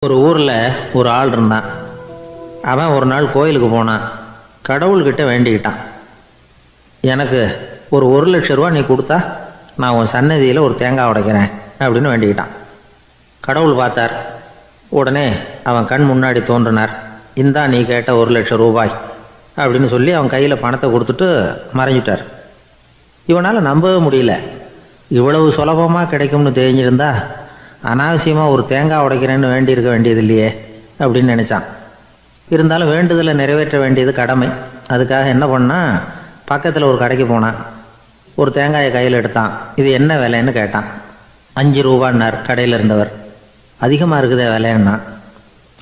ஒரு ஊரில் ஒரு ஆள் இருந்தான். அவன் ஒரு நாள் கோயிலுக்கு போனான். கடவுள்கிட்ட வேண்டிக்கிட்டான், எனக்கு ஒரு 1,00,000 ரூபா நீ கொடுத்தா நான் உன் சன்னதியில் ஒரு தேங்காய் உடைக்கிறேன் அப்படின்னு வேண்டிக்கிட்டான். கடவுள் பார்த்தார். உடனே அவன் கண் முன்னாடி தோன்றினார். இந்தா நீ கேட்ட 1,00,000 ரூபாய் அப்படின்னு சொல்லி அவன் கையில் பணத்தை கொடுத்துட்டு மறைஞ்சிட்டார். இவனால் நம்பவே முடியல. இவ்வளவு சுலபமாக கிடைக்கும்னு தெரிஞ்சிருந்தா அனாவசியமாக ஒரு தேங்காய் உடைக்கிறேன்னு வேண்டியிருக்க வேண்டியது இல்லையே அப்படின்னு நினச்சான். இருந்தாலும் வேண்டுதலை நிறைவேற்ற வேண்டியது கடமை. அதுக்காக என்ன பண்ணால், பக்கத்தில் ஒரு கடைக்கு போனான். ஒரு தேங்காயை கையில் எடுத்தான். இது என்ன விலைன்னு கேட்டான். 5 ரூபான்னார் கடையில் இருந்தவர். அதிகமாக இருக்குதே விலைன்னா.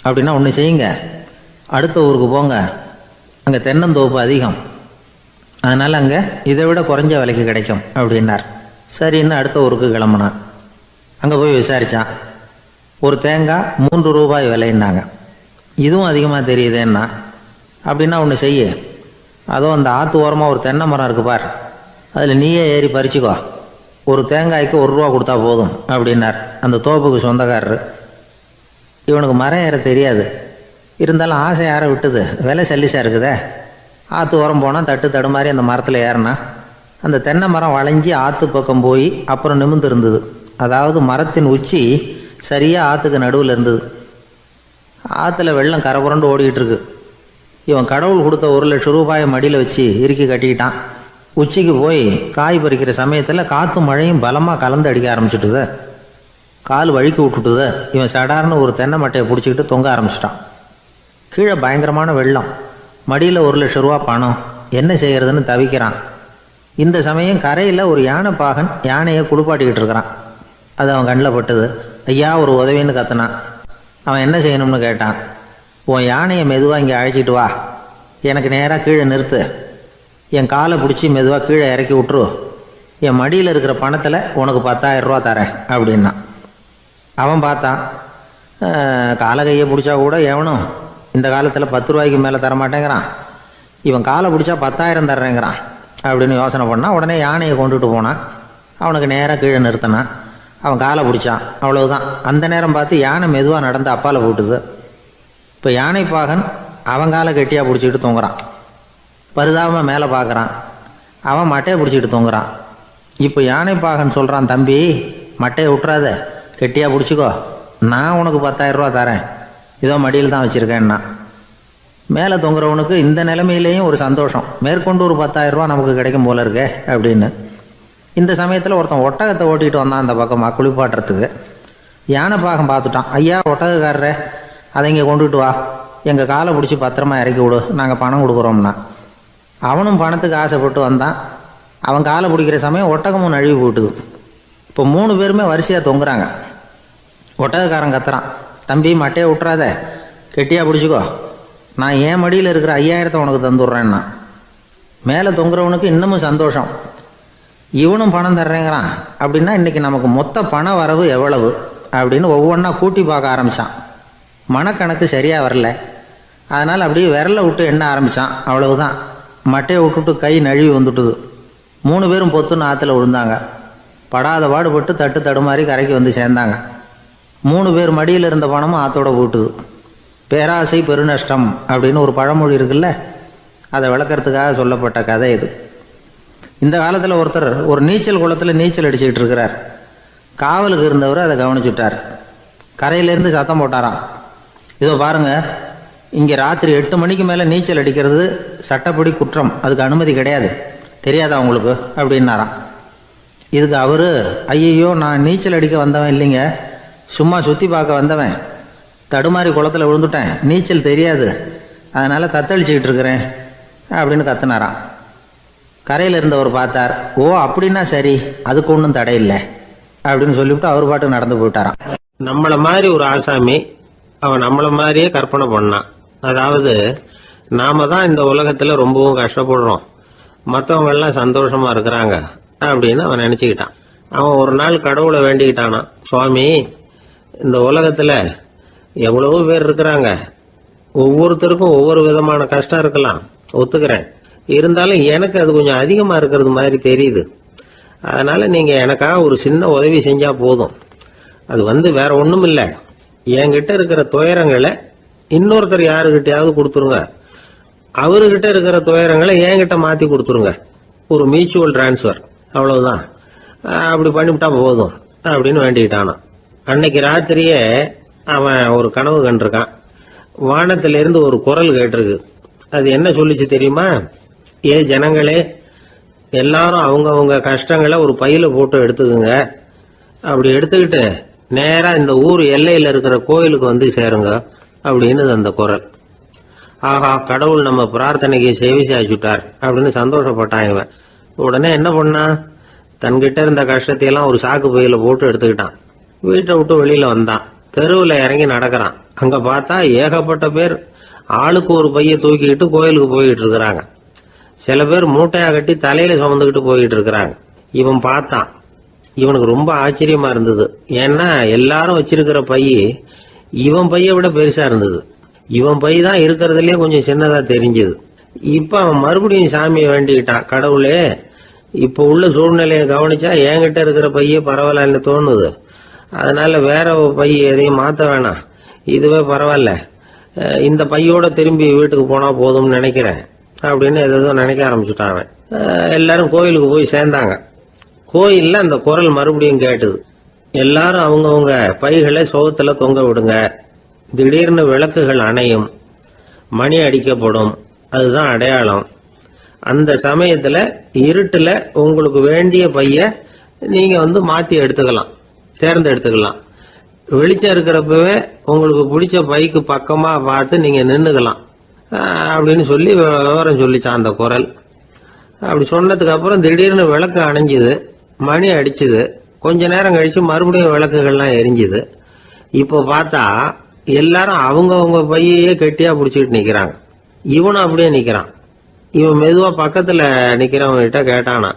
அப்படின்னா ஒன்று செய்யுங்க, அடுத்த ஊருக்கு போங்க, அங்கே தென்னந்தோப்பு அதிகம், அதனால் அங்கே இதை விட குறைஞ்ச விலைக்கு கிடைக்கும் அப்படின்னார். சரின்னு அடுத்த ஊருக்கு கிளம்புனான். அங்கே போய் விசாரித்தான். ஒரு தேங்காய் 3 ரூபாய் விலைன்னாங்க. இதுவும் அதிகமாக தெரியுதேன்னா. அப்படின்னா ஒன்று செய்ய, அதுவும் அந்த ஆற்று ஓரமாக ஒரு தென்னை மரம் இருக்கு பார், அதில் நீயே ஏறி பறிச்சுக்கோ, ஒரு தேங்காய்க்கு 1 ரூபா கொடுத்தா போதும் அப்படின்னார் அந்த தோப்புக்கு சொந்தக்காரர். இவனுக்கு மரம் ஏற தெரியாது. இருந்தாலும் ஆசை யாரை விட்டுது, விலை சல்லிசாக இருக்குதே. ஆற்று ஓரம் போனால் தட்டு தடுமாறி அந்த மரத்தில் ஏறினா அந்த தென்னை மரம் வளைஞ்சி ஆற்று பக்கம் போய் அப்புறம் நிமிர்ந்து இருந்தது. அதாவது மரத்தின் உச்சி சரியாக ஆற்றுக்கு நடுவில் இருந்தது. ஆற்றுல வெள்ளம் கரை புரண்டு ஓடிக்கிட்டு இருக்கு. இவன் கடவுள் கொடுத்த 1,00,000 ரூபாயை மடியில் வச்சு இறுக்கி கட்டிக்கிட்டான். உச்சிக்கு போய் காய் பறிக்கிற சமயத்தில் காற்றும் மழையும் பலமாக கலந்து அடிக்க ஆரம்பிச்சுட்டுது. கால் வழுக்கி விட்டுட்டுது. இவன் சடார்னு ஒரு தென்னை மட்டையை பிடிச்சிக்கிட்டு தொங்க ஆரம்பிச்சிட்டான். கீழே பயங்கரமான வெள்ளம். மடியில் 1,00,000 ரூபா பணம். என்ன செய்கிறதுன்னு தவிக்கிறான். இந்த சமயம் கரையில் ஒரு யானை பாகன் யானையை குளிப்பாட்டிக்கிட்டு இருக்கிறான். அது அவன் கண்ணில் பட்டது. ஐயா ஒரு உதவின்னு கத்துனான். அவன் என்ன செய்யணும்னு கேட்டான். உன் யானையை மெதுவாக இங்கே அழைச்சிட்டு வா, எனக்கு நேராக கீழே நிறுத்து, என் காலை பிடிச்சி மெதுவாக கீழே இறக்கி விட்டுரு, என் மடியில் இருக்கிற பணத்தில் உனக்கு 10,000 ரூபா தரேன் அப்படின்னா. அவன் பார்த்தான். காலை கையை பிடிச்சா கூட எவனும் இந்த காலத்தில் 10 ரூபாய்க்கு மேலே தரமாட்டேங்கிறான். இவன் காலை பிடிச்சா 10,000 தர்றேங்கிறான் அப்படின்னு யோசனை பண்ணான். உடனே யானையை கொண்டுட்டு போனான். அவனுக்கு நேராக கீழே நிறுத்தினான். அவன் காலை பிடிச்சான். அவ்வளவுதான். அந்த நேரம் பார்த்து யானை மெதுவாக நடந்து அப்பால் போட்டுது. இப்போ யானை பாகன் அவன் காலை கெட்டியாக பிடிச்சிக்கிட்டு தொங்குறான். பரிதாபமாக மேலே பார்க்குறான். அவன் மட்டையை பிடிச்சிக்கிட்டு தொங்குறான். இப்போ யானை பாகன் சொல்கிறான், தம்பி மட்டையை விட்டுறாத, கெட்டியாக பிடிச்சிக்கோ, நான் உனக்கு 10,000 ரூபா தரேன், இதோ மடியில் தான் வச்சுருக்கேன்னா. மேலே தொங்குறவனுக்கு இந்த நிலைமையிலேயும் ஒரு சந்தோஷம், மேற்கொண்டு ஒரு 10,000 ரூபா நமக்கு கிடைக்கும் போல இருக்கே அப்படின்னு. இந்த சமயத்தில் ஒருத்தன் ஒட்டகத்தை ஓட்டிகிட்டு வந்தான் அந்த பக்கமாக குளிப்பாட்டுறதுக்கு. யானை பாகம் பார்த்துட்டான். ஐயா ஒட்டகக்காரரே, அதை இங்கே கொண்டுகிட்டு வா, எங்கள் காலை பிடிச்சி பத்திரமா இறக்கி விடு, நாங்கள் பணம் கொடுக்குறோம்னா. அவனும் பணத்துக்கு ஆசைப்பட்டு வந்தான். அவன் காலை பிடிக்கிற சமயம் ஒட்டகமும் நழுவி போட்டுது. இப்போ 3 பேருமே வரிசையாக தொங்குறாங்க. ஒட்டகக்காரன் கத்துறான், தம்பி மட்டையை விட்டுறாத, கெட்டியாக பிடிச்சிக்கோ, நான் என் மடியில் இருக்கிற 5,000 உனக்கு தந்துடுறேன்னா. மேலே தொங்குறவனுக்கு இன்னமும் சந்தோஷம், இவனும் பணம் தர்றேங்கிறான். அப்படின்னா இன்றைக்கி நமக்கு மொத்த பண வரவு எவ்வளவு அப்படின்னு ஒவ்வொன்றா கூட்டி பார்க்க ஆரம்பித்தான். மனக்கணக்கு சரியாக வரல. அதனால் அப்படியே விரலை விட்டு எண்ண ஆரம்பித்தான். அவ்வளவுதான். மட்டையை விட்டுட்டு கை நழுவி வந்துட்டுது. 3 பேரும் பொத்துன்னு ஆற்றுல விழுந்தாங்க. படாத பாடுபட்டு தட்டு தடுமாறி கரைக்கு வந்து சேர்ந்தாங்க. 3 பேர் மடியில் இருந்த பணமும் ஆற்றோட போட்டுது. பேராசை பெருநஷ்டம் அப்படின்னு ஒரு பழமொழி இருக்குல்ல, அதை விளக்கறதுக்காக சொல்லப்பட்ட கதை இது. இந்த காலத்தில் ஒருத்தர் ஒரு நீச்சல் குளத்தில் நீச்சல் அடிச்சுக்கிட்டு இருக்கிறார். காவலுக்கு இருந்தவர் அதை கவனிச்சுட்டார். கரையிலேருந்து சத்தம் போட்டாராம், இதோ பாருங்க, இங்கே ராத்திரி 8 மணிக்கு மேலே நீச்சல் அடிக்கிறது சட்டப்படி குற்றம், அதுக்கு அனுமதி கிடையாது, தெரியாதா உங்களுக்கு அப்படின்னாராம். இதுக்கு அவர், ஐயையோ நான் நீச்சல் அடிக்க வந்தவன் இல்லைங்க, சும்மா சுற்றி பார்க்க வந்தவன், தடுமாறி குளத்தில் விழுந்துட்டேன், நீச்சல் தெரியாது, அதனால் தத்தளிச்சுக்கிட்டு இருக்கிறேன் அப்படின்னு கத்துனாராம். கரையில் இருந்தவர் பார்த்தார். ஓ அப்படின்னா சரி, அதுக்கு ஒன்றும் தடை இல்லை அப்படின்னு சொல்லிவிட்டு அவர் பாட்டுக்கு நடந்து போயிட்டாராம். நம்மளை மாதிரி ஒரு ஆசாமி அவன் நம்மளை மாதிரியே கற்பனை பண்ணான். அதாவது நாம தான் இந்த உலகத்துல ரொம்பவும் கஷ்டப்படுறோம், மற்றவங்க எல்லாம் சந்தோஷமா இருக்கிறாங்க அப்படின்னு அவன் நினைச்சுக்கிட்டான். அவன் ஒரு நாள் கடவுளை வேண்டிக்கிட்டானா, சுவாமி இந்த உலகத்துல எவ்வளவோ பேர் இருக்கிறாங்க, ஒவ்வொருத்தருக்கும் ஒவ்வொரு விதமான கஷ்டம் இருக்கலாம், ஒத்துக்கிறேன், இருந்தாலும் எனக்கு அது கொஞ்சம் அதிகமா இருக்கிறது மாதிரி தெரியுது, அதனால நீங்க எனக்காக ஒரு சின்ன உதவி செஞ்சா போதும், அது வேற ஒண்ணும் இல்லை, என்கிட்ட இருக்கிற துயரங்களை இன்னொருத்தர் யாருகிட்டயாவது கொடுத்துருங்க, அவர்கிட்ட இருக்கிற துயரங்களை என்கிட்ட மாத்தி கொடுத்துருங்க. ஒரு மியூச்சுவல் டிரான்ஸ்பர், அவ்வளவுதான். அப்படி பண்ணிவிட்டா போதும் அப்படின்னு வேண்டிக்கிட்டானா. அன்னைக்கு ராத்திரியே அவன் ஒரு கனவு கண்டிருக்கான். வானத்திலிருந்து ஒரு குரல் கேட்டிருக்கு. அது என்ன சொல்லிச்சு தெரியுமா? ஏ ஜனங்களே, எல்லாரும் அவங்கவங்க கஷ்டங்களை ஒரு பையில போட்டு எடுத்துக்குங்க. அப்படி எடுத்துக்கிட்டு நேரா இந்த ஊர் எல்லையில இருக்கிற கோயிலுக்கு வந்து சேருங்க அப்படின்னு அந்த குரல். ஆஹா, கடவுள் நம்ம பிரார்த்தனைக்கு செவி சாய்ச்சுட்டார் அப்படின்னு சந்தோஷப்பட்டான் இவன். உடனே என்ன பண்ணா, தன்கிட்ட இருந்த கஷ்டத்தையெல்லாம் ஒரு சாக்கு பையில போட்டு எடுத்துக்கிட்டான். வீட்டை விட்டு வெளியில வந்தான். தெருவில் இறங்கி நடக்கிறான். அங்க பார்த்தா ஏகப்பட்ட பேர் ஆளுக்கு ஒரு பைய தூக்கிக்கிட்டு கோயிலுக்கு போயிட்டு இருக்கிறாங்க. சில பேர் மூட்டையா கட்டி தலையில சுமந்துக்கிட்டு போயிட்டு இருக்கிறாங்க. இவன் பார்த்தான். இவனுக்கு ரொம்ப ஆச்சரியமா இருந்தது. ஏன்னா எல்லாரும் வச்சிருக்கிற பைய இவன் பைய விட பெருசா இருந்தது. இவன் பை தான் இருக்கிறதுலயே கொஞ்சம் சின்னதா தெரிஞ்சது. இப்ப அவன் மறுபடியும் சாமியை வேண்டிக்கிட்டான். கடவுளே, இப்ப உள்ள சூழ்நிலையை கவனிச்சா என்கிட்ட இருக்கிற பைய பரவாயில்லன்னு தோணுது. அதனால வேற பை எதையும் மாத்த வேணாம், இதுவே பரவாயில்ல, இந்த பையோட திரும்பி வீட்டுக்கு போனா போதும்னு நினைக்கிறேன் அப்படின்னு ஏதோ நினைக்க ஆரம்பிச்சுட்டான் அவன். எல்லாரும் கோயிலுக்கு போய் சேர்ந்தாங்க. கோயில்ல அந்த குரல் மறுபடியும் கேட்டுது. எல்லாரும் அவங்கவுங்க பைகளை சோகத்துல தொங்க விடுங்க. திடீர்னு விளக்குகள் அணையும், மணி அடிக்கப்படும், அதுதான் அடையாளம். அந்த சமயத்துல இருட்டுல உங்களுக்கு வேண்டிய பைய நீங்க வந்து மாத்தி எடுத்துக்கலாம், தேர்ந்தெடுத்துக்கலாம். வெளிச்சம் இருக்கிறப்பவே உங்களுக்கு பிடிச்ச பைக்கு பக்கமா பார்த்து நீங்க நின்னுக்கலாம் அப்படின்னு சொல்லி விவரம் சொல்லிச்சான் அந்த குரல். அப்படி சொன்னதுக்கு அப்புறம் திடீர்னு விளக்கு அணைஞ்சுது, மணி அடிச்சுது. கொஞ்ச நேரம் கழிச்சு மறுபடியும் விளக்குகள்லாம் எரிஞ்சுது. இப்போ பார்த்தா எல்லாரும் அவங்கவுங்க பையையே கெட்டியா பிடிச்சிட்டு நிக்கிறாங்க. இவனும் அப்படியே நிக்கிறான். இவன் மெதுவா பக்கத்துல நிக்கிறவங்க கிட்ட கேட்டானா,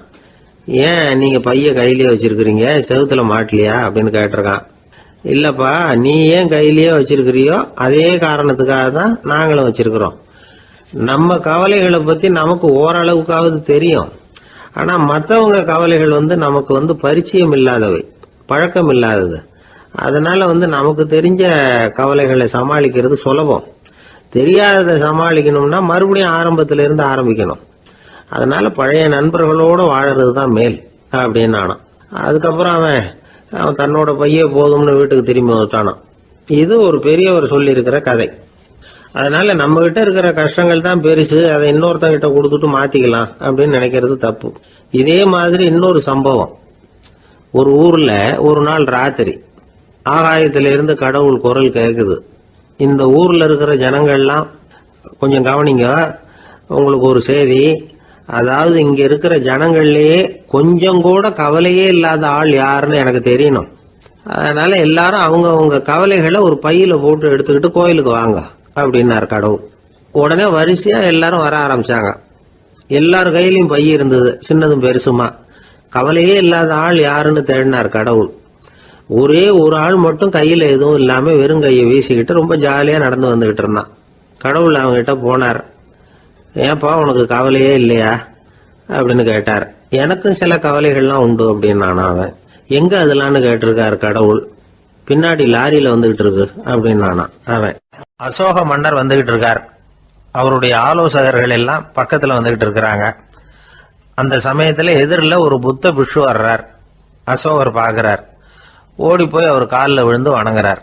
ஏன் நீங்க பைய கையிலேயே வச்சிருக்கிறீங்க, செவுத்துல மாட்டலையா அப்படின்னு கேட்டிருக்கான். இல்லப்பா, நீ ஏன் கையிலேயே வச்சிருக்கிறியோ அதே காரணத்துக்காக தான் நாங்களும் வச்சிருக்கிறோம். நம்ம கவலைகளை பத்தி நமக்கு ஓரளவுக்காவது தெரியும். ஆனா மற்றவங்க கவலைகள் நமக்கு பரிச்சயம் இல்லாதவை, பழக்கம் இல்லாதது. அதனால நமக்கு தெரிஞ்ச கவலைகளை சமாளிக்கிறது சுலபம். தெரியாததை சமாளிக்கணும்னா மறுபடியும் ஆரம்பத்தில இருந்து ஆரம்பிக்கணும். அதனால பழைய நண்பர்களோட வாழறது தான் மேல் அப்படின்னு நானான். அதுக்கப்புறம் அவன் தன்னோட பைய போதும்னு வீட்டுக்கு திரும்பி வந்துட்டானான். இது ஒரு பெரியவர் சொல்லி இருக்கிற கதை. அதனால நம்ம கிட்ட இருக்கிற கஷ்டங்கள் தான் பெருசு, அதை இன்னொருத்தங்கிட்ட கொடுத்துட்டு மாத்திக்கலாம் அப்படின்னு நினைக்கிறது தப்பு. இதே மாதிரி இன்னொரு சம்பவம். ஒரு ஊர்ல ஒரு நாள் ராத்திரி ஆகாயத்தில இருந்து கடவுள் குரல் கேக்குது. இந்த ஊர்ல இருக்கிற ஜனங்கள்லாம் கொஞ்சம் கவனிங்க, உங்களுக்கு ஒரு செய்தி. அதாவது இங்க இருக்கிற ஜனங்கள்லயே கொஞ்சம் கூட கவலையே இல்லாத ஆள் யாருன்னு எனக்கு தெரியணும். அதனால எல்லாரும் அவங்கவுங்க கவலைகளை ஒரு பையில போட்டு எடுத்துக்கிட்டு கோயிலுக்கு வாங்க அப்படின்னாரு கடவுள். உடனே வரிசையா எல்லாரும் வர ஆரம்பிச்சாங்க. எல்லார் கையிலயும் பை இருந்தது, சின்னதும் பெருசுமா. கவலையே இல்லாத ஆள் யாருன்னு தேடினார் கடவுள். ஒரே ஒரு ஆள் மட்டும் கையில எதுவும் இல்லாம வெறும் கையை வீசிக்கிட்டு ரொம்ப ஜாலியா நடந்து வந்துகிட்டு இருந்தான். கடவுள் அவங்க கிட்ட போனார். ஏன்பா உனக்கு கவலையே இல்லையா அப்படின்னு கேட்டார். எனக்கும் சில கவலைகள்லாம் உண்டு அப்படின்னு அவன். எங்க அதெல்லாம்னு கேட்டிருக்காரு கடவுள். பின்னாடி லாரியில வந்துகிட்டு இருக்கு அப்படின்னு அவன். அசோக மன்னர் வந்துகிட்டு இருக்கார். அவருடைய ஆலோசகர்கள் எல்லாம் பக்கத்துல வந்துகிட்டு இருக்கிறாங்க. அந்த சமயத்துல எதிரில் ஒரு புத்த பிக்ஷு வர்றார். அசோகர் பாக்குறார். ஓடி போய் அவர் காலில் விழுந்து வணங்குறார்.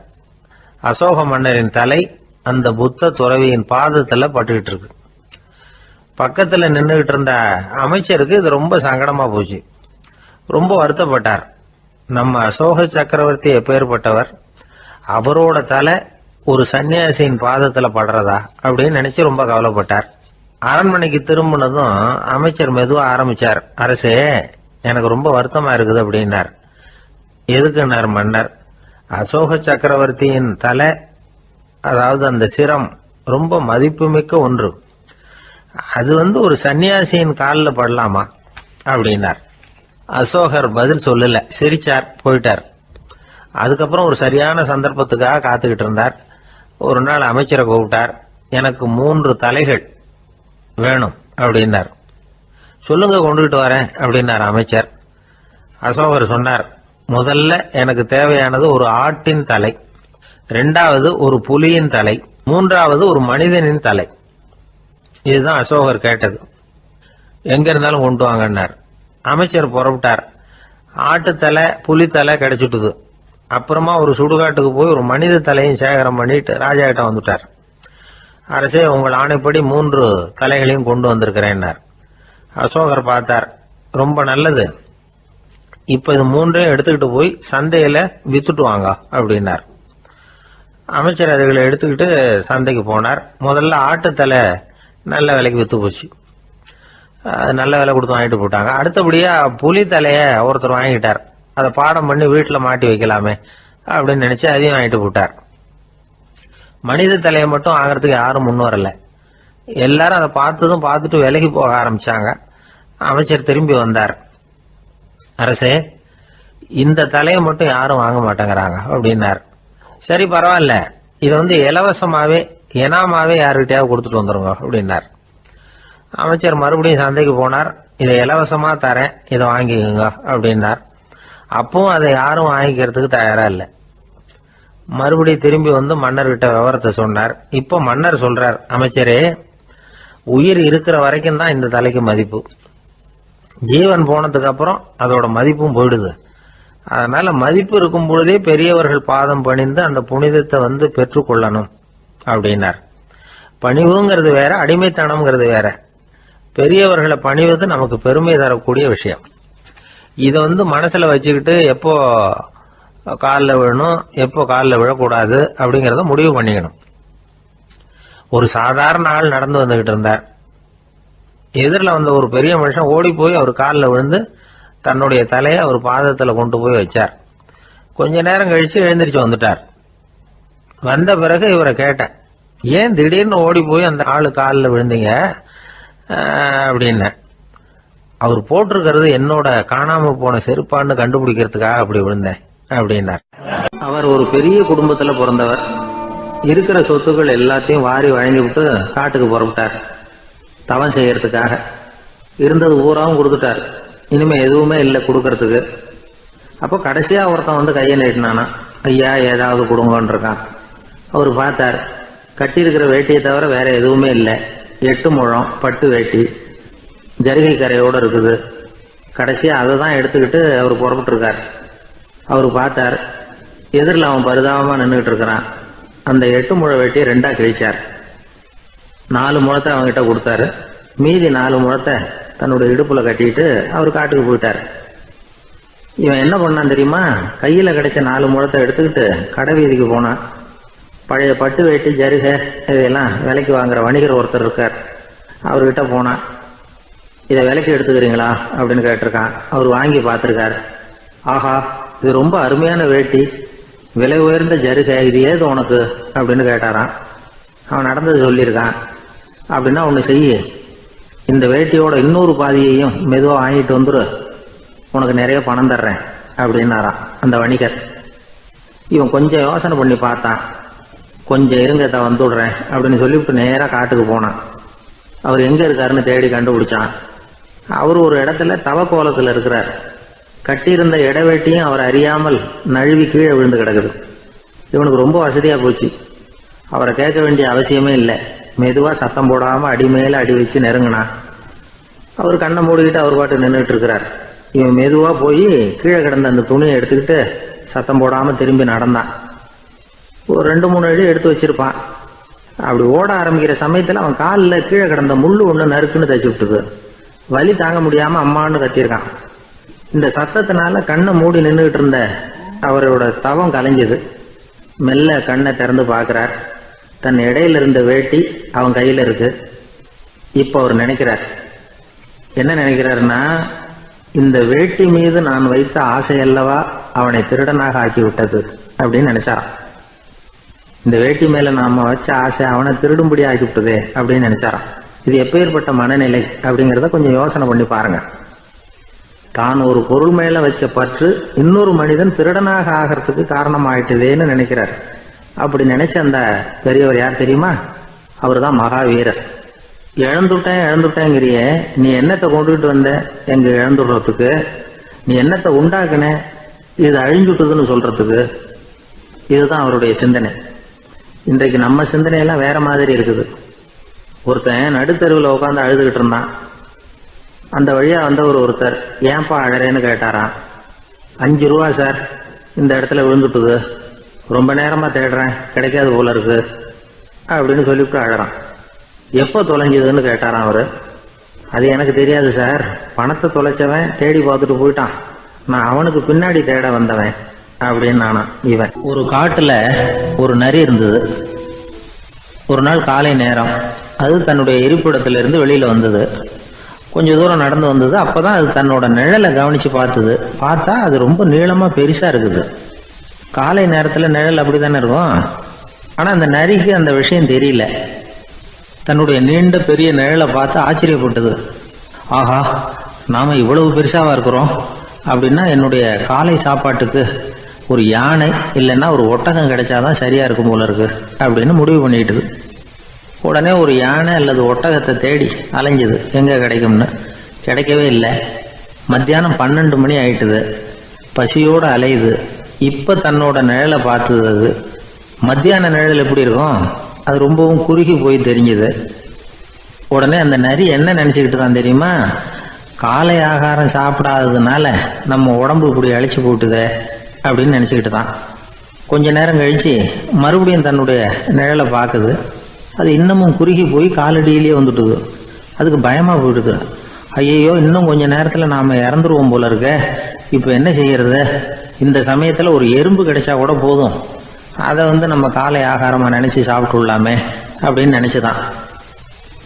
அசோக மன்னரின் தலை அந்த புத்த துறவியின் பாதத்துல பட்டுக்கிட்டு இருக்கு. பக்கத்துல நின்றுகிட்டு இருந்த அமைச்சருக்கு இது ரொம்ப சங்கடமா போச்சு. ரொம்ப வருத்தப்பட்டார். நம்ம அசோக சக்கரவர்த்தி எப்பேற்பட்டவர், அவரோட தலை ஒரு சன்னியாசியின் பாதத்துல படுறதா அப்படின்னு நினைச்சு ரொம்ப கவலைப்பட்டார். அரண்மனைக்கு திரும்பினதும் அமைச்சர் மெதுவா ஆரம்பிச்சார். அரசே, எனக்கு ரொம்ப வருத்தமா இருக்குது அப்படின்னார். எதுக்குன்னார் மன்னர். அசோக சக்கரவர்த்தியின் தலை, அதாவது அந்த சிரம் ரொம்ப மதிப்புமிக்க ஒன்று. அது ஒரு சன்னியாசியின் காலில் படலாமா அப்படின்னார். அசோகர் பதில் சொல்லல, சிரிச்சார், போயிட்டார். அதுக்கப்புறம் ஒரு சரியான சந்தர்ப்பத்துக்காக காத்துக்கிட்டு இருந்தார். ஒரு நாள் அமைச்சரை கூப்பிட்டார். எனக்கு 3 தலைகள் வேணும் அப்படின்னார். சொல்லுங்க, கொண்டுகிட்டு வரேன் அப்படின்னார் அமைச்சர். அசோகர் சொன்னார், முதல்ல எனக்கு தேவையானது ஒரு ஆட்டின் தலை, ரெண்டாவது ஒரு புலியின் தலை, மூன்றாவது ஒரு மனிதனின் தலை. இதுதான் அசோகர் கேட்டது. எங்க இருந்தாலும் கொண்டு வாங்கன்னார். அமைச்சர் புறப்பட்டார். ஆட்டுத்தலை புலித்தலை கிடைச்சிட்டுது. அப்புறமா ஒரு சுடுகாட்டுக்கு போய் ஒரு மனித தலையும் சேகரம் பண்ணிட்டு ராஜா கிட்ட வந்துட்டார். அரசே, உங்கள் ஆணைப்படி 3 தலைகளையும் கொண்டு வந்திருக்கிறேன்னார். அசோகர் பார்த்தார். ரொம்ப நல்லது, இப்ப இது 3ஐயும் எடுத்துக்கிட்டு போய் சந்தையில வித்துட்டு வாங்க அப்படின்னார். அமைச்சர் அதுகளை எடுத்துக்கிட்டு சந்தைக்கு போனார். முதல்ல ஆட்டுத்தலை நல்ல விலைக்கு வித்து போச்சு. நல்ல விலை கொடுத்து வாங்கிட்டு போட்டாங்க. அடுத்தபடியா புலி தலைய ஒருத்தர் வாங்கிட்டார். அதை பாடம் பண்ணி வீட்டுல மாட்டி வைக்கலாமே அப்படின்னு நினைச்சு அதையும் வாங்கிட்டு போட்டார். மனித தலையை மட்டும் வாங்கறதுக்கு யாரும் முன் வரல. எல்லாரும் அதை பார்த்துட்டு விலைக்கு போக ஆரம்பிச்சாங்க. அமைச்சர் திரும்பி வந்தார். அரசே, இந்த தலையை மட்டும் யாரும் வாங்க மாட்டேங்கிறாங்க அப்படின்னார். சரி, பரவாயில்ல, இதை இலவசமாவே இனாமாவே யாருக்கிட்டையாவது கொடுத்துட்டு வந்துருங்க அப்படின்னார். அமைச்சர் மறுபடியும் சந்தைக்கு போனார். இதை இலவசமா தரேன், இதை வாங்கிக்கோங்க அப்படின்னார். அப்பவும் அதை யாரும் வாங்கிக்கிறதுக்கு தயாரா இல்லை. மறுபடியும் திரும்பி வந்து மன்னர்கிட்ட விவரத்தை சொன்னார். இப்போ மன்னர் சொல்றார், அமைச்சரே, உயிர் இருக்கிற வரைக்கும் தான் இந்த தலைக்கு மதிப்பு. ஜீவன் போனதுக்கு அப்புறம் அதோட மதிப்பும் போயிடுது. அதனால மதிப்பு இருக்கும் பொழுதே பெரியவர்கள் பாதம் பணிந்து அந்த புனிதத்தை பெற்றுக்கொள்ளணும் அப்படின்னார். பணிவுங்கிறது வேற, அடிமைத்தனம்ங்கிறது வேற. பெரியவர்களை பணிவது நமக்கு பெருமை தரக்கூடிய விஷயம். இதை மனசுல வச்சுக்கிட்டு எப்போ காலில் விழணும், எப்போ காலில் விழக்கூடாது அப்படிங்கறத முடிவு பண்ணிக்கணும். ஒரு சாதாரண ஆள் நடந்து வந்துகிட்டு இருந்தார். எதிரில் வந்த ஒரு பெரிய மனுஷன் ஓடி போய் அவர் காலில் விழுந்து தன்னுடைய தலையை அவர் பாதத்துல கொண்டு போய் வச்சார். கொஞ்ச நேரம் கழிச்சு எழுந்திரிச்சு வந்துட்டார். வந்த பிறகு இவரை கேட்டேன், ஏன் திடீர்னு ஓடி போய் அந்த ஆளு காலில் விழுந்தீங்க அப்படின்னு. அவர் போட்டிருக்கிறது என்னோட காணாம போன செருப்பான்னு கண்டுபிடிக்கிறதுக்காக அப்படி விழுந்தேன் அப்படின்னார். அவர் ஒரு பெரிய குடும்பத்துல பிறந்தவர். இருக்கிற சொத்துக்கள் எல்லாத்தையும் வாரி வழங்கி விட்டு காட்டுக்கு புறப்பட்டார் தவம் செய்யறதுக்காக. இருந்தது பூராவும் கொடுத்துட்டார். இனிமே எதுவுமே இல்லை கொடுக்கறதுக்கு. அப்போ கடைசியா ஒருத்தன் கையை நீட்டினானா, ஐயா ஏதாவது கொடுங்கன்னு இருக்கான். அவர் பார்த்தார், கட்டி இருக்கிற வேட்டியை தவிர வேற எதுவுமே இல்லை. 8 முழம் பட்டு வேட்டி, ஜரிகை கரையோடு இருக்குது. கடைசியா அதை தான் எடுத்துக்கிட்டு அவர் புறப்பட்டு இருக்கார். அவர் பார்த்தார், எதிரில் அவன் பரிதாபமா நின்றுட்டு இருக்கிறான். அந்த 8 முழ வேட்டியை 2ஆ கிழிச்சார். 4 முழத்தை அவங்ககிட்ட கொடுத்தாரு. மீதி 4 முழத்தை தன்னுடைய இடுப்புல கட்டிட்டு அவர் காட்டுக்கு போயிட்டார். இவன் என்ன பண்ணான் தெரியுமா? கையில கிடைச்ச 4 முழத்தை எடுத்துக்கிட்டு கடை வீதிக்கு போனான். பழைய பட்டு வேட்டி ஜருகை இதெல்லாம் விலைக்கு வாங்குற வணிகர் ஒருத்தர் இருக்கார். அவர்கிட்ட போனான். இதை விலைக்கு எடுத்துக்கிறீங்களா அப்படின்னு கேட்டிருக்கான். அவர் வாங்கி பார்த்துருக்காரு. ஆஹா, இது ரொம்ப அருமையான வேட்டி, விலை உயர்ந்த ஜருகை, இது ஏது உனக்கு அப்படின்னு கேட்டாரான். அவன் நடந்தது சொல்லியிருக்கான். அப்படின்னா ஒன்று செய்ய, இந்த வேட்டியோட இன்னொரு பாதியையும் மெதுவாக வாங்கிட்டு வந்துரு, உனக்கு நிறைய பணம் தர்றேன் அப்படின்னாரான் அந்த வணிகர். இவன் கொஞ்சம் யோசனை பண்ணி பார்த்தான். கொஞ்சம் இருங்கத்தை வந்துடுறேன் அப்படின்னு சொல்லிவிட்டு நேராக காட்டுக்கு போனான். அவர் எங்கே இருக்காருன்னு தேடி கண்டுபிடிச்சான். அவர் ஒரு இடத்துல தவக்கோலத்தில் இருக்கிறார். கட்டியிருந்த இடவேட்டியும் அவர் அறியாமல் நழுவி கீழே விழுந்து கிடக்குது. இவனுக்கு ரொம்ப வசதியாக போச்சு. அவரை கேட்க வேண்டிய அவசியமே இல்லை. மெதுவாக சத்தம் போடாமல் அடி மேலே அடி வச்சு நெருங்கினான். அவர் கண்ணை மூடிக்கிட்டு அவர் பாட்டு நின்றுட்டு இருக்கிறார். இவன் மெதுவாக போய் கீழே கிடந்த அந்த துணியை எடுத்துக்கிட்டு சத்தம் போடாமல் திரும்பி நடந்தான். ஒரு 2-3 அடி எடுத்து வச்சிருப்பான். அப்படி ஓட ஆரம்பிக்கிற சமயத்தில் அவன் காலில் கீழே கிடந்த முள்ளு ஒன்று நறுக்குன்னு தச்சு விட்டுது. வலி தாங்க முடியாமல் அம்மான்னு கத்தியிருக்கான். இந்த சத்தத்தினால கண்ணை மூடி நின்றுகிட்டு இருந்த அவரோட தவம் கலைஞ்சது. மெல்ல கண்ணை திறந்து பார்க்கிறார். தன் இடையில இருந்த வேட்டி அவன் கையில இருக்கு. இப்போ அவர் நினைக்கிறார், என்ன நினைக்கிறாருன்னா, இந்த வேட்டி மீது நான் வைத்த ஆசையல்லவா அவனை திருடனாக ஆக்கி விட்டது அப்படின்னு நினைச்சாராம். இந்த வேட்டி மேல நாம வச்ச ஆசை அவனை திருடும்படி ஆக்கி விட்டதே அப்படின்னு நினைச்சாராம். இது எப்பேற்பட்ட மனநிலை அப்படிங்கிறத கொஞ்சம் யோசனை பண்ணி பாருங்க. தான் ஒரு பொருள் மேல வச்ச பற்று இன்னொரு மனிதன் திருடனாக ஆகிறதுக்கு காரணமாயிட்டுதேன்னு நினைக்கிறார். அப்படி நினைச்ச அந்த பெரியவர் யார் தெரியுமா? அவர் தான் மகாவீரர். இழந்துட்டேங்கிறிய, நீ என்னத்தை கொண்டுகிட்டு வந்த எங்க இழந்துடுறதுக்கு? நீ என்னத்தை உண்டாக்குன இது அழிஞ்சுட்டுதுன்னு சொல்றதுக்கு? இதுதான் அவருடைய சிந்தனை. இன்றைக்கு நம்ம சிந்தனையெல்லாம் வேற மாதிரி இருக்குது. ஒருத்தன் நடுத்தருவில் உட்காந்து அழுதுகிட்டு இருந்தான். அந்த வழியா வந்தவர் ஒருத்தர், ஏன்பா அழறேன்னு கேட்டாராம். 5 ரூபா சார், இந்த இடத்துல விழுந்துட்டுது, ரொம்ப நேரமா தேடுறேன், கிடைக்காது போல இருக்கு அப்படின்னு சொல்லிவிட்டு அழறான். எப்போ தொலைஞ்சதுன்னு கேட்டாராம் அவரு. அது எனக்கு தெரியாது சார், பணத்தை தொலைச்சவன் தேடி பார்த்துட்டு போயிட்டான், நான் அவனுக்கு பின்னாடி தேட வந்தவன் அப்படின்னு நானா இவன். ஒரு காட்டுல ஒரு நரி இருந்தது. ஒரு நாள் காலை நேரம் அது தன்னுடைய இருப்பிடத்திலிருந்து வெளியில வந்தது. கொஞ்சம் தூரம் நடந்து வந்தது. அப்பதான் அது தன்னோட நிழலை கவனிச்சு பார்த்தது. பார்த்தா அது ரொம்ப நீளமா பெருசா இருக்குது. காலை நேரத்துல நிழல் அப்படித்தானே இருக்கும். ஆனா அந்த நரிக்கு அந்த விஷயம் தெரியல. தன்னுடைய நீண்ட பெரிய நிழலை பார்த்து ஆச்சரியப்பட்டது. ஆஹா, நாம இவ்வளவு பெருசாவா இருக்கிறோம் அப்படின்னா என்னுடைய காலை சாப்பாட்டுக்கு ஒரு யானை இல்லைன்னா ஒரு ஒட்டகம் கிடைச்சாதான் சரியா இருக்கும் போல இருக்கு அப்படின்னு முடிவு பண்ணிட்டுது. உடனே ஒரு யானை அல்லது ஒட்டகத்தை தேடி அலைஞ்சது, எங்க கிடைக்கும்னு. கிடைக்கவே இல்லை. மத்தியானம் 12 மணி ஆயிட்டுது. பசியோட அலையுது. இப்ப தன்னோட நிழலை பார்த்தது. அது மத்தியான நிழல் எப்படி இருக்கும், அது ரொம்பவும் குறுகி போய் தெரிஞ்சுது. உடனே அந்த நரி என்ன நினைச்சுக்கிட்டு தான் தெரியுமா, காலை ஆகாரம் சாப்பிடாததுனால நம்ம உடம்பு இப்படி அழிச்சு போட்டுதே அப்படின்னு நினைச்சுக்கிட்டு தான். கொஞ்ச நேரம் கழிச்சு மறுபடியும் தன்னுடைய நிழலை பார்க்குது. அது இன்னமும் குறுகி போய் காலடியிலேயே வந்துட்டுது. அதுக்கு பயமா போயிடுது. ஐயையோ, இன்னும் கொஞ்ச நேரத்துல நாம இறந்துருவோம் போல இருக்க, இப்ப என்ன செய்யறது? இந்த சமயத்துல ஒரு எறும்பு கிடைச்சா கூட போதும், அதை நம்ம காலை ஆகாரமா நினைச்சு சாப்பிட்டுள்ளாமே அப்படின்னு நினைச்சுதான்.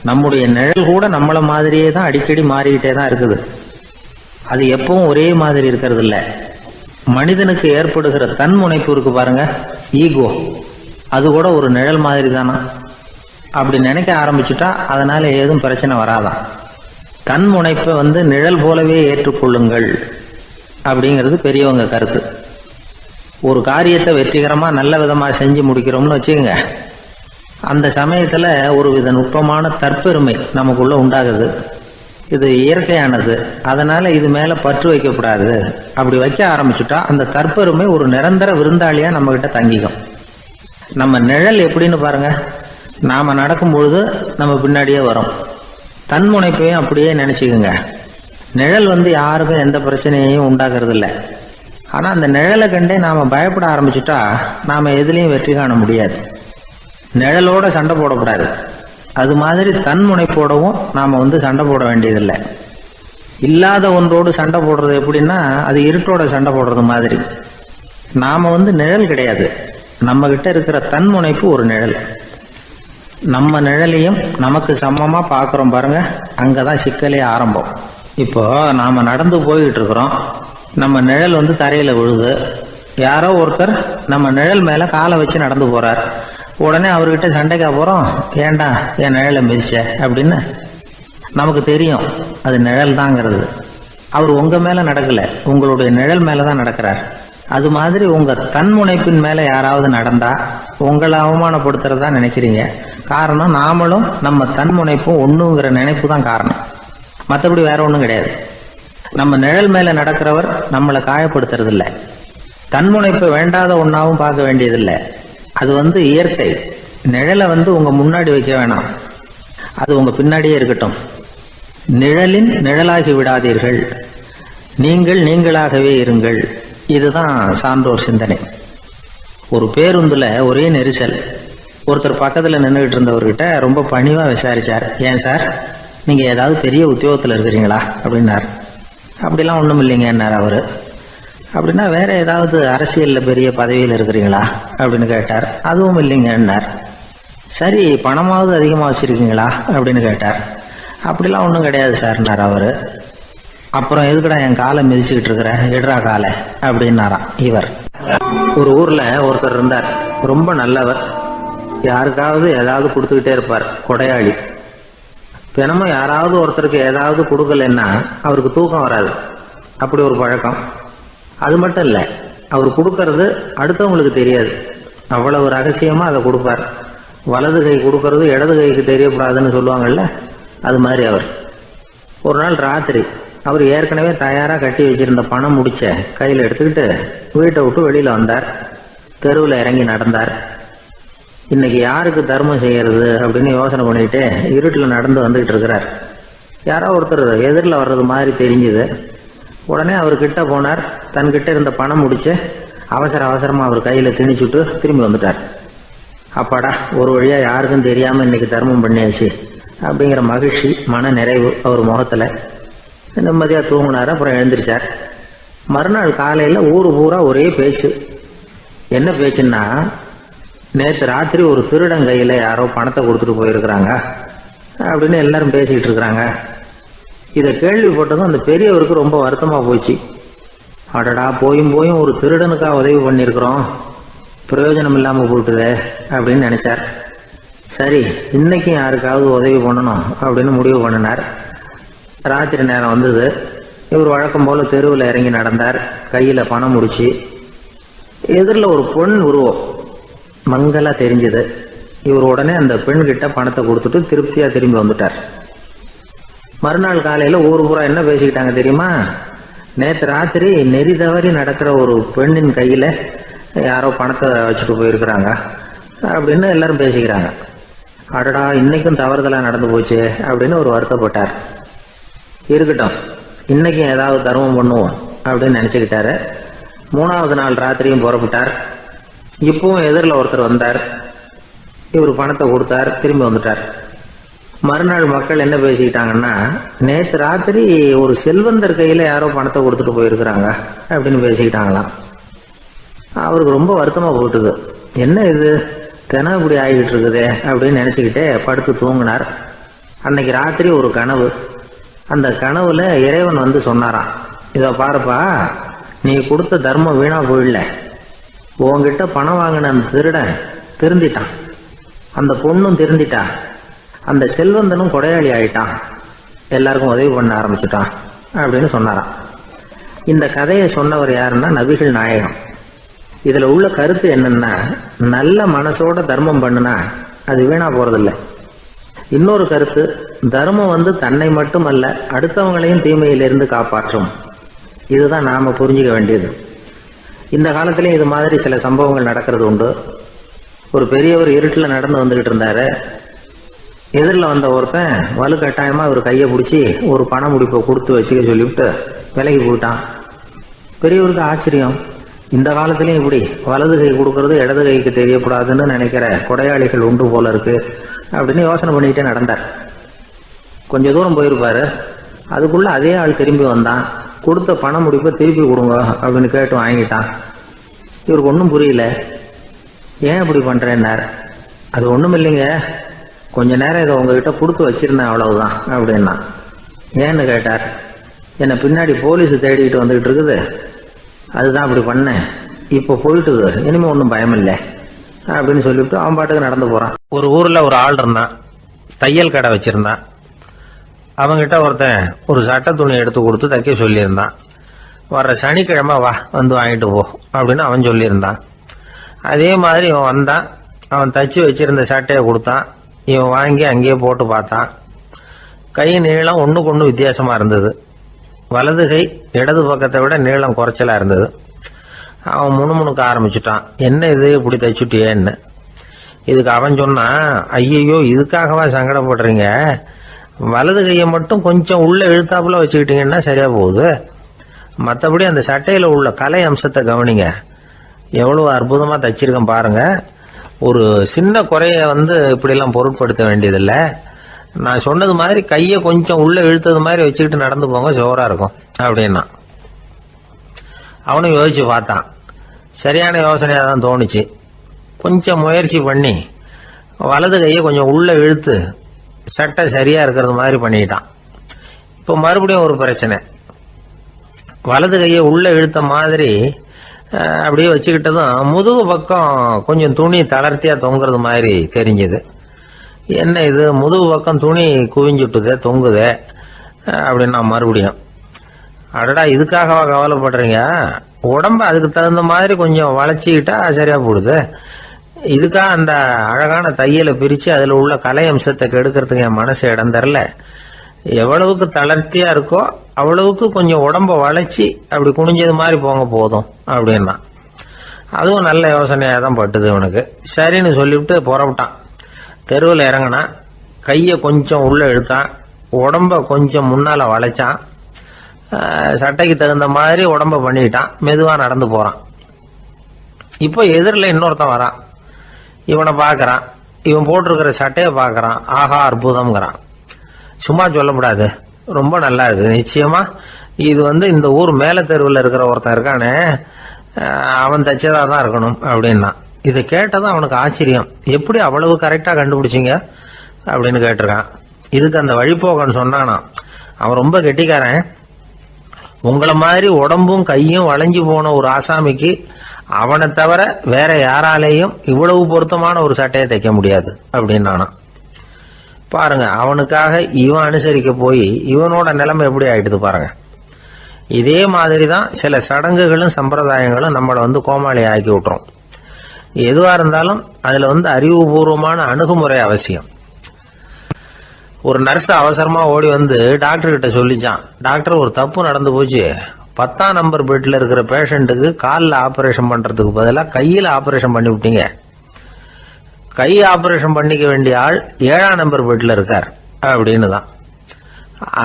நம்முடைய நிழல் கூட நம்மள மாதிரியே தான் அடிக்கடி மாறிக்கிட்டே தான் இருக்குது. அது எப்பவும் ஒரே மாதிரி இருக்கிறது இல்ல. மனிதனுக்கு ஏற்படுகிற தன்முனைப்பு இருக்கு பாருங்க, ஈகோ, அது கூட ஒரு நிழல் மாதிரி தானா. அப்படி நினைக்க ஆரம்பிச்சுட்டா அதனால ஏதும் பிரச்சனை வராதான். தன்முனைப்பை நிழல் போலவே ஏற்றுக்கொள்ளுங்கள் அப்படிங்கிறது பெரியவங்க கருத்து. ஒரு காரியத்தை வெற்றிகரமா நல்ல விதமா செஞ்சு முடிக்கிறோம்னு வச்சுக்கோங்க, அந்த சமயத்துல ஒரு வித நுட்பமான தற்பெருமை நமக்குள்ள உண்டாகுது. இது இயற்கையானது, அதனால இது மேல பற்று வைக்கப்படாது. அப்படி வைக்க ஆரம்பிச்சுட்டா அந்த தற்பெருமை ஒரு நிரந்தர விருந்தாளியா நம்ம கிட்ட தங்கிக்கும். நம்ம நிழல் எப்படின்னு பாருங்க, நாம நடக்கும் பொழுது நம்ம பின்னாடியே வரும். தன்முனைப்பையும் அப்படியே நினைச்சுக்குங்க. நிழல் யாருக்கும் எந்த பிரச்சனையையும் உண்டாக்குறது இல்லை. ஆனா அந்த நிழலை கண்டே நாம பயப்பட ஆரம்பிச்சுட்டா நாம எதுலையும் வெற்றி காண முடியாது. நிழலோட சண்டை போடக்கூடாது. அது மாதிரி தன்முனைப்போடவும் நாம சண்டை போட வேண்டியதில்லை. இல்லாத ஒன்றோடு சண்டை போடுறது எப்படின்னா, அது இருட்டோட சண்டை போடுறது மாதிரி. நாம நிழல் கிடையாது, நம்ம கிட்ட இருக்கிற தன்முனைப்பு ஒரு நிழல். நம்ம நிழலையும் நமக்கு சமமா பாக்குறோம் பாருங்க, அங்கதான் சிக்கலே ஆரம்பம். இப்போ நாம நடந்து போய்கிட்டு இருக்கிறோம். நம்ம நிழல் தரையில விழுது. யாரோ ஒருத்தர் நம்ம நிழல் மேல காலை வச்சு நடந்து போறார். உடனே அவர்கிட்ட சண்டைக்கா போறோம், ஏண்டா என் நிழலை மிதிச்ச அப்படின்னு. நமக்கு தெரியும் அது நிழல் தாங்கிறது. அவர் உங்க மேல நடக்கல, உங்களுடைய நிழல் மேலதான் நடக்கிறார். அது மாதிரி உங்க தன்முனைப்பின் மேல யாராவது நடந்தா உங்களை அவமானப்படுத்துறதா நினைக்கிறீங்க. காரணம், நாமளும் நம்ம தன்முனைப்பும் ஒண்ணுங்கிற நினைப்பு தான் காரணம், மற்றபடி வேற ஒண்ணும் கிடையாது. நம்ம நிழல் மேல நடக்கிறவர் நம்மளை காயப்படுத்துறது இல்லை. தன்முனைப்பை வேண்டாத ஒன்னாவும் பார்க்க வேண்டியதில்லை. அது இயற்கை. நிழலை உங்க முன்னாடி வைக்க வேணாம், அது உங்க பின்னாடியே இருக்கட்டும். நிழலின் நிழலாகி விடாதீர்கள், நீங்கள் நீங்களாகவே இருங்கள். இதுதான் சான்றோர் சிந்தனை. ஒரு பேருந்துல ஒரே நெரிசல். ஒருத்தர் பக்கத்துல நின்றுகிட்டு இருந்தவர்கிட்ட ரொம்ப பணிவா விசாரிச்சார், ஏன் சார், நீங்க ஏதாவது பெரிய உத்தியோகத்துல இருக்கிறீங்களா அப்படின்னார். அப்படிலாம் ஒண்ணும் இல்லைங்கன்னார் அவரு. அப்படின்னா வேற ஏதாவது அரசியல்ல பெரிய பதவியில் இருக்கிறீங்களா அப்படின்னு கேட்டார். அதுவும் இல்லைங்கன்னார். சரி, பணமாவது அதிகமா வச்சிருக்கீங்களா அப்படின்னு கேட்டார். அப்படிலாம் ஒன்றும் கிடையாது சார்னார் அவரு. அப்புறம் எதுக்குடா என் காலை மிதிச்சுக்கிட்டு இருக்கிற, எடுறா காலை அப்படின்னாராம் இவர். ஒரு ஊர்ல ஒருத்தர் இருந்தார், ரொம்ப நல்லவர். யாருக்காவது ஏதாவது கொடுத்துக்கிட்டே இருப்பார், கொடையாளி. தினமும் யாராவது ஒருத்தருக்கு ஏதாவது கொடுக்கலன்னா அவருக்கு தூக்கம் வராது, அப்படி ஒரு பழக்கம். அது மட்டும் இல்லை, அவர் கொடுக்கறது அடுத்தவங்களுக்கு தெரியாது, அவ்வளவு ரகசியமா அதை கொடுப்பார். வலது கை கொடுக்கறது இடது கைக்கு தெரியக்கூடாதுன்னு சொல்லுவாங்கல்ல, அது மாதிரி அவர். ஒரு நாள் ராத்திரி அவர் ஏற்கனவே தயாரா கட்டி வச்சிருந்த பணம் முடிச்ச கையில் எடுத்துக்கிட்டு வீட்டை விட்டு வெளியில வந்தார். தெருவில் இறங்கி நடந்தார். இன்னைக்கு யாருக்கு தர்மம் செய்யறது அப்படின்னு யோசனை பண்ணிட்டு இருட்டில் நடந்து வந்துகிட்டு இருக்கிறார். யாரோ ஒருத்தர் எதிரில் வர்றது மாதிரி தெரிஞ்சுது. உடனே அவர் கிட்ட போனார். தன்கிட்ட இருந்த பணம் முடிச்சு அவசரமாக அவர் கையில் திணிச்சுட்டு திரும்பி வந்துட்டார். அப்பாடா, ஒரு வழியாக யாருக்கும் தெரியாமல் இன்னைக்கு தர்மம் பண்ணியாச்சு அப்படிங்கிற மகிழ்ச்சி, மன நிறைவு அவர் முகத்தில். நிம்மதியாக தூங்கினார். அப்புறம் எழுந்திரிச்சார். மறுநாள் காலையில் ஊர் பூரா ஒரே பேச்சு. என்ன பேச்சுன்னா, நேற்று ராத்திரி ஒரு திருடன் கையில் யாரோ பணத்தை கொடுத்துட்டு போயிருக்கிறாங்க அப்படின்னு எல்லாரும் பேசிக்கிட்டு இருக்கிறாங்க. இதை கேள்விப்பட்டதும் அந்த பெரியவருக்கு ரொம்ப வருத்தமாக போச்சு. அடடா, போயும் ஒரு திருடனுக்காக உதவி பண்ணியிருக்கிறோம், பிரயோஜனம் இல்லாமல் போட்டுதே அப்படின்னு நினைச்சார். சரி, இன்னைக்கும் யாருக்காவது உதவி பண்ணணும் அப்படின்னு முடிவு பண்ணினார். ராத்திரி நேரம் வந்தது. இவர் வழக்கம் போல தெருவில் இறங்கி நடந்தார். கையில் பணம் முடிச்சு. எதிரில் ஒரு பெண் உருவம் மங்கலா தெரிஞ்சது. இவர் உடனே அந்த பெண்கிட்ட பணத்தை கொடுத்துட்டு திருப்தியாக திரும்பி வந்துட்டார். மறுநாள் காலையில் ஊர் பூரா என்ன பேசிக்கிட்டாங்க தெரியுமா? நேற்று ராத்திரி நெறி தவறி நடக்கிற ஒரு பெண்ணின் கையில் யாரோ பணத்தை வச்சுட்டு போயிருக்கிறாங்க அப்படின்னு எல்லாரும் பேசிக்கிறாங்க. அடடா, இன்னைக்கும் தவறுதலாக நடந்து போச்சு அப்படின்னு ஒரு வருத்தப்பட்டார். இருக்கட்டும், இன்னைக்கும் ஏதாவது தர்மம் பண்ணுவோம் அப்படின்னு நினச்சிக்கிட்டாரு. 3வது நாள் ராத்திரியும் புறப்பட்டார். இப்பவும் எதிரில் ஒருத்தர் வந்தார். இவர் பணத்தை கொடுத்தார், திரும்பி வந்துட்டார். மறுநாள் மக்கள் என்ன பேசிக்கிட்டாங்கன்னா, நேற்று ராத்திரி ஒரு செல்வந்தர் கையில் யாரோ பணத்தை கொடுத்துட்டு போயிருக்கிறாங்க அப்படின்னு பேசிக்கிட்டாங்களாம். அவருக்கு ரொம்ப வருத்தமாக போட்டுது. என்ன இது, தினம் இப்படி ஆகிட்டு இருக்குதே அப்படின்னு நினச்சிக்கிட்டே படுத்து தூங்கினார். அன்னைக்கு ராத்திரி ஒரு கனவு. அந்த கனவுல இறைவன் வந்து சொன்னாராம், இதை பாருப்பா, நீ கொடுத்த தர்மம் வீணா போயிடல. உன்கிட்ட பணம் வாங்கின அந்த திருடன் திருந்திட்டான், அந்த பொண்ணும் திருந்திட்டா, அந்த செல்வந்தனும் கொடையாளி ஆயிட்டான், எல்லாருக்கும் உதவி பண்ண ஆரம்பிச்சுட்டான் அப்படின்னு சொன்னாராம். இந்த கதையை சொன்னவர் யாருன்னா நபிகள் நாயகம். இதுல உள்ள கருத்து என்னன்னா, நல்ல மனசோட தர்மம் பண்ணுனா அது வீணா போறதில்லை. இன்னொரு கருத்து, தர்மம் வந்து தன்னை மட்டுமல்ல அடுத்தவங்களையும் தீமையிலிருந்து காப்பாற்றும். இதுதான் நாம புரிஞ்சுக்க வேண்டியது. இந்த காலத்திலேயும் இது மாதிரி சில சம்பவங்கள் நடக்கிறது உண்டு. ஒரு பெரியவர் இருட்டில் நடந்து வந்துகிட்டு இருந்தாரு. எதிரில் வந்த ஒருத்தன் வலுக்கட்டாயமா ஒரு கையை பிடிச்சி ஒரு பண முடிப்பை கொடுத்து வச்சுக்க சொல்லிவிட்டு விலகி போயிட்டான். பெரியவருக்கு ஆச்சரியம், இந்த காலத்திலையும் இப்படி வலது கை கொடுக்கறது இடது கைக்கு தெரியக்கூடாதுன்னு நினைக்கிற கொடையாளிகள் உண்டு போல இருக்கு அப்படின்னு யோசனை பண்ணிக்கிட்டே நடந்தார். கொஞ்ச தூரம் போயிருப்பாரு. அதுக்குள்ள அதே ஆள் திரும்பி வந்தான். கொடுத்த பண முடிப்பை திருப்பி கொடுங்க அப்படின்னு கேட்டு வாங்கிட்டான். இவருக்கு ஒன்றும் புரியல. ஏன் இப்படி பண்றேன்னார். அது ஒன்றும் இல்லைங்க, கொஞ்ச நேரம் இதை உங்ககிட்ட கொடுத்து வச்சிருந்தேன், அவ்வளவுதான் அப்படின்னா. ஏன்னு கேட்டார். என்னை பின்னாடி போலீஸ் தேடிக்கிட்டு வந்துகிட்டு இருக்குது, அதுதான் அப்படி பண்ணேன், இப்போ போயிட்டுது, இனிமே ஒன்றும் பயம் இல்லை அப்படின்னு சொல்லிவிட்டு அவன் பாட்டுக்கு நடந்து போறான். ஒரு ஊர்ல ஒரு ஆள் இருந்தான், தையல் கடை வச்சிருந்தான். அவங்கிட்ட ஒருத்தன் ஒரு சட்டை துணி எடுத்து கொடுத்து தைக்க சொல்லியிருந்தான். வர்ற சனிக்கிழமை வா, வந்து வாங்கிட்டு போ அப்படின்னு அவன் சொல்லியிருந்தான். அதே மாதிரி இவன் வந்தான். அவன் தச்சு வச்சிருந்த சட்டையை கொடுத்தான். இவன் வாங்கி அங்கேயே போட்டு பார்த்தான். கை நீளம் ஒன்றுக்கு ஒன்று வித்தியாசமா இருந்தது. வலது கை இடது பக்கத்தை விட நீளம் குறைச்சலா இருந்தது. அவன் முணுமுணுக்க ஆரம்பிச்சுட்டான், என்ன இது இப்படி தைச்சுட்டியேன்னு. இதுக்கு அவன் சொன்னான், ஐயையோ, இதுக்காகவா சங்கடப்படுறீங்க, வலது கையை மட்டும் கொஞ்சம் உள்ள இழுத்தாப்புல வச்சுக்கிட்டீங்கன்னா சரியா போகுது, மற்றபடி அந்த சட்டையில உள்ள கலை அம்சத்தை கவனிங்க, எவ்வளவு அற்புதமா தைச்சிருக்கேன் பாருங்க, ஒரு சின்ன குறைய இப்படிலாம் பொருட்படுத்த வேண்டியதில்லை, நான் சொன்னது மாதிரி கையை கொஞ்சம் உள்ள இழுத்தது மாதிரி வச்சுக்கிட்டு நடந்து போங்க, ஜோரா இருக்கும் அப்படின்னா. அவனும் யோசிச்சு பார்த்தான். சரியான யோசனையா தான் தோணுச்சு. கொஞ்சம் முயற்சி பண்ணி வலது கையை கொஞ்சம் உள்ள இழுத்து சட்டை சரியா இருக்கிறது மாதிரி பண்ணிக்கிட்டான். இப்போ மறுபடியும் ஒரு பிரச்சனை. வலது கையை உள்ள இழுத்த மாதிரி அப்படியே வச்சுக்கிட்டதும் முதுகு பக்கம் கொஞ்சம் துணி தளர்த்தியா தொங்குறது மாதிரி தெரிஞ்சது. என்ன இது, முதுகு பக்கம் துணி குவிஞ்சுட்டுதே, தொங்குதே அப்படின்னா மறுபடியும், அடடா, இதுக்காகவா கவலைப்படுறீங்க, உடம்ப அதுக்கு தகுந்த மாதிரி கொஞ்சம் வளைச்சிக்கிட்டா சரியா போடுது, இதுக்காக அந்த அழகான தையலை பிரிச்சு அதுல உள்ள கலை அம்சத்தை கெடுக்கிறதுக்கு என் மனசு இடம் தரல, எவ்வளவுக்கு தளர்த்தியா இருக்கோ அவ்வளவுக்கு கொஞ்சம் உடம்ப வளைச்சி அப்படி குனிஞ்சது மாதிரி போங்க போதும் அப்படின்னா. அதுவும் நல்ல யோசனையாக தான் பட்டுது இவனுக்கு. சரின்னு சொல்லிவிட்டு புறப்பட்டான். தெருவில் இறங்கினான். கையை கொஞ்சம் உள்ளே இழுத்தான். உடம்ப கொஞ்சம் முன்னால் வளைச்சான். சட்டைக்கு தகுந்த மாதிரி உடம்ப பண்ணிக்கிட்டான். மெதுவாக நடந்து போகிறான். இப்போ எதிரில் இன்னொருத்தன் வரான். இவனை பார்க்குறான். இவன் போட்டிருக்கிற சட்டையை பார்க்குறான். ஆஹா அற்புதம்ங்கிறான். சும்மா சொல்லக்கூடாது, ரொம்ப நல்லா இருக்குது. நிச்சயமா இது இந்த ஊர் மேலே தெருவில் இருக்கிற ஒருத்தன் இருக்கானே, அவன் தைச்சதாக தான் இருக்கணும் அப்படின்னா. இதை கேட்டதும் அவனுக்கு ஆச்சரியம். எப்படி அவ்வளவு கரெக்டாக கண்டுபிடிச்சிங்க அப்படின்னு கேட்டிருக்கான். இதுக்கு அந்த வழிபோக்கன்னு சொன்னானா, அவன் ரொம்ப கெட்டிக்காரன். உங்களை மாதிரி உடம்பும் கையும் வளைஞ்சு போன ஒரு ஆசாமிக்கு அவனை தவிர வேற யாராலேயும் இவ்வளவு பொருத்தமான ஒரு சட்டையை தைக்க முடியாது அப்படின்னானா. பாருங்க, அவனுக்காக இவன் அனுசரிக்க போய் இவனோட நிலைமை எப்படி ஆயிடுது பாருங்க. இதே மாதிரி தான் சில சடங்குகளும் சம்பிரதாயங்களும் நம்மளை கோமாளி ஆக்கி விட்டுரும். எதுவா இருந்தாலும் அதுல அறிவுபூர்வமான அணுகுமுறை அவசியம். ஒரு நர்ஸ் அவசரமா ஓடி டாக்டர் கிட்ட சொல்லிச்சான், டாக்டர் ஒரு தப்பு நடந்து போச்சு, 10ஆம் நம்பர் பெட்ல இருக்கிற பேஷண்ட்டுக்கு காலில் ஆபரேஷன் பண்றதுக்கு பதிலாக கையில் ஆபரேஷன் பண்ணி விட்டீங்க. கை ஆபரேஷன் பண்ணிக்க வேண்டிய ஆள் 7ஆம் நம்பர் பெட்ல இருக்கார் அப்படின்னு தான்.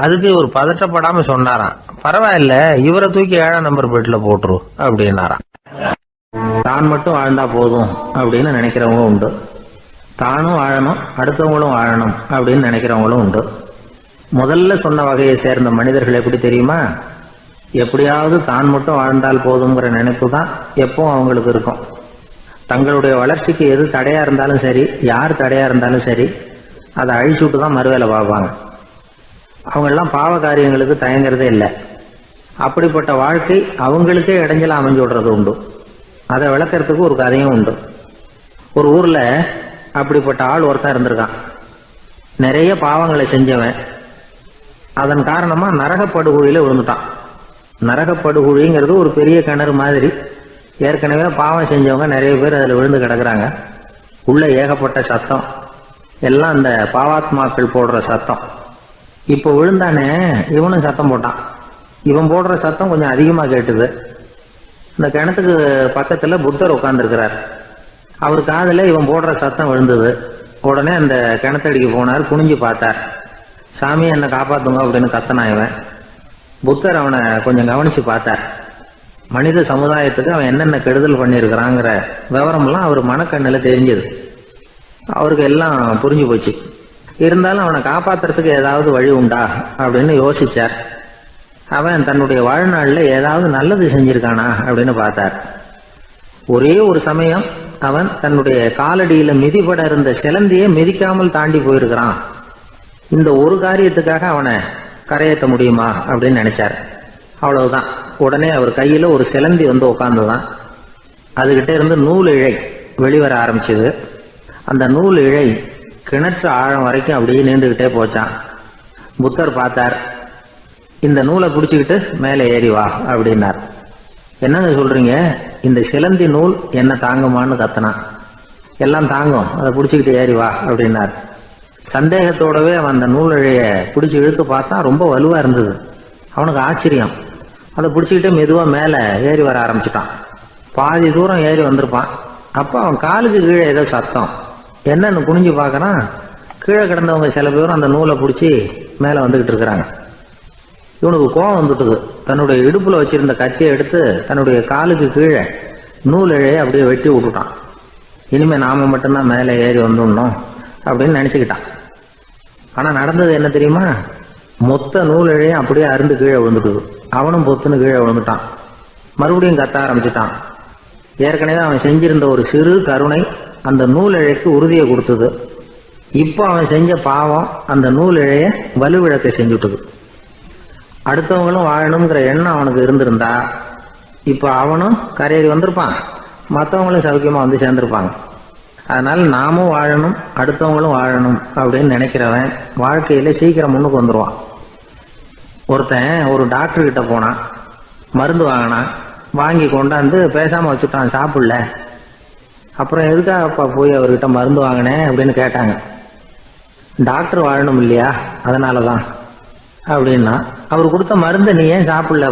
அதுக்கு ஒரு பதட்டப்படாம சொன்னாராம், பரவாயில்ல இவரை தூக்கி 7ஆம் நம்பர் பெட்ல போட்டுரு அப்படின்னாராம். தான் மட்டும் வாழ்ந்தா போதும் அப்படின்னு நினைக்கிறவங்க உண்டு. தானும் வாழணும், அடுத்தவங்களும் வாழணும் அப்படின்னு நினைக்கிறவங்களும் உண்டு. முதல்ல சொன்ன வகையை சேர்ந்த மனிதர்கள் எப்படி தெரியுமா? எப்படியாவது தான் மட்டும் வாழ்ந்தால் போதுங்கிற நினைப்பு தான் எப்பவும் அவங்களுக்கு இருக்கும். தங்களுடைய வளர்ச்சிக்கு எது தடையா இருந்தாலும் சரி, யார் தடையா இருந்தாலும் சரி, அதை அழிச்சுட்டு தான் மறுவேலை பார்ப்பாங்க. அவங்கெல்லாம் பாவ காரியங்களுக்கு தயங்குறதே இல்லை. அப்படிப்பட்ட வாழ்க்கை அவங்களுக்கே இடைஞ்சல அமைஞ்சு விடுறது உண்டு. அதை விளக்கறதுக்கு ஒரு கதையும் உண்டு. ஒரு ஊர்ல அப்படிப்பட்ட ஆள் ஒருத்தன் இருந்திருக்கான். நிறைய பாவங்களை செஞ்சவன். அதன் காரணமா நரகப்படுகொழியில விழுந்துட்டான். நரகப்படுகொழிங்கிறது ஒரு பெரிய கிணறு மாதிரி. ஏற்கனவே பாவம் செஞ்சவங்க நிறைய பேர் அதில் விழுந்து கிடக்குறாங்க. உள்ள ஏகப்பட்ட சத்தம், எல்லாம் அந்த பாவாத்மாக்கள் போடுற சத்தம். இப்போ விழுந்தானே இவனும் சத்தம் போட்டான். இவன் போடுற சத்தம் கொஞ்சம் அதிகமாக கேட்டுது. இந்த கிணத்துக்கு பக்கத்தில் புத்தர் உட்கார்ந்துருக்கிறார். அவர் காதில் இவன் போடுற சத்தம் விழுந்தது. உடனே அந்த கிணத்தடிக்கு போனார். குனிஞ்சு பார்த்தார். சாமி என்னை காப்பாத்துங்க அப்படின்னு கத்தனா இவன். புத்தர் அவனை கொஞ்சம் கவனிச்சு பார்த்தார். மனித சமுதாயத்துக்கு அவன் என்னென்ன கெடுதல் பண்ணியிருக்கிறாங்கிற விவரம்லாம் அவர் மனக்கண்ணில் தெரிஞ்சது. அவருக்கு எல்லாம் புரிஞ்சு போச்சு. இருந்தாலும் அவனை காப்பாத்துறதுக்கு ஏதாவது வழி உண்டா அப்படின்னு யோசிச்சார். அவன் தன்னுடைய வாழ்நாளில் ஏதாவது நல்லது செஞ்சிருக்கானா அப்படின்னு பார்த்தார். ஒரே ஒரு சமயம் அவன் தன்னுடைய காலடியில மிதிபட இருந்த சிலந்தியை மிதிக்காமல் தாண்டி போயிருக்கிறான். இந்த ஒரு காரியத்துக்காக அவனை கரையேற்ற முடியுமா அப்படின்னு நினைச்சார். அவ்வளவுதான். உடனே அவர் கையில ஒரு சிலந்தி உட்கார்ந்துதான். அதுகிட்ட இருந்து நூல் இழை வெளிவர ஆரம்பிச்சது. அந்த நூல் இழை கிணற்று ஆழம் வரைக்கும் அப்படியே நீண்டுகிட்டே போச்சான். புத்தர் பார்த்தார். இந்த நூலை பிடிச்சிக்கிட்டு மேலே ஏறி வா அப்படின்னார். என்னங்க சொல்றீங்க, இந்த சிலந்தி நூல் என்ன தாங்குமான்னு கத்தனான். எல்லாம் தாங்கும், அதை பிடிச்சிக்கிட்டு ஏறி வா அப்படின்னார். சந்தேகத்தோடவே அவன் அந்த நூல் இழைய பிடிச்சி இழுத்து பார்த்தா ரொம்ப வலுவா இருந்தது. அவனுக்கு ஆச்சரியம். அதை பிடிச்சிக்கிட்டே மெதுவாக மேலே ஏறி வர ஆரம்பிச்சிட்டான். பாதி தூரம் ஏறி வந்திருப்பான். அப்போ அவன் காலுக்கு கீழே ஏதோ சத்தம். என்னன்னு குனிஞ்சு பார்க்கறான். கீழே கிடந்தவங்க சில பேரும் அந்த நூலை பிடிச்சி மேலே வந்துகிட்டு இருக்கிறாங்க. இவனுக்கு கோபம் வந்துட்டுது. தன்னுடைய இடுப்புல வச்சிருந்த கத்தியை எடுத்து தன்னுடைய காலுக்கு கீழே நூல் இழையை அப்படியே வெட்டி விட்டுட்டான். இனிமே நாம மட்டும்தான் மேலே ஏறி வந்துடணும் அப்படின்னு நினைச்சுக்கிட்டான். ஆனா நடந்தது என்ன தெரியுமா? மொத்த நூல் இழையும் அப்படியே அருந்து கீழே விழுந்துட்டுது. அவனும் பொத்துன்னு கீழே விழுந்துட்டான். மறுபடியும் கத்த ஆரம்பிச்சுட்டான். ஏற்கனவே அவன் செஞ்சிருந்த ஒரு சிறு கருணை அந்த நூல் இழைக்கு உறுதியை கொடுத்தது. இப்போ அவன் செஞ்ச பாவம் அந்த நூல் இழைய வலுவிழக்க செஞ்சுட்டுது. அடுத்தவங்களும் வாழணுங்கிற எண்ணம் அவனுக்கு இருந்திருந்தா இப்போ அவனும் கரையேறி வந்திருப்பான், மற்றவங்களும் சௌக்கியமா சேர்ந்திருப்பாங்க. அதனால நாமும் வாழணும், அடுத்தவங்களும் வாழணும் அப்படின்னு நினைக்கிறவன் வாழ்க்கையில சீக்கிரம் முன்னுக்கு வந்துருவான். ஒருத்தன் ஒரு டாக்டர் கிட்ட போனான், மருந்து வாங்கினான். வாங்கி கொண்டாந்து பேசாம வச்சுட்டான், சாப்பிடல. அப்புறம் எதுக்காகப்பா போய் அவர்கிட்ட மருந்து வாங்கினேன் அப்படின்னு கேட்டாங்க. டாக்டர் வாழணும் இல்லையா, அதனாலதான் அப்படின்னா. அவர் கொடுத்த மருந்து நீ ஏன் சாப்பிடல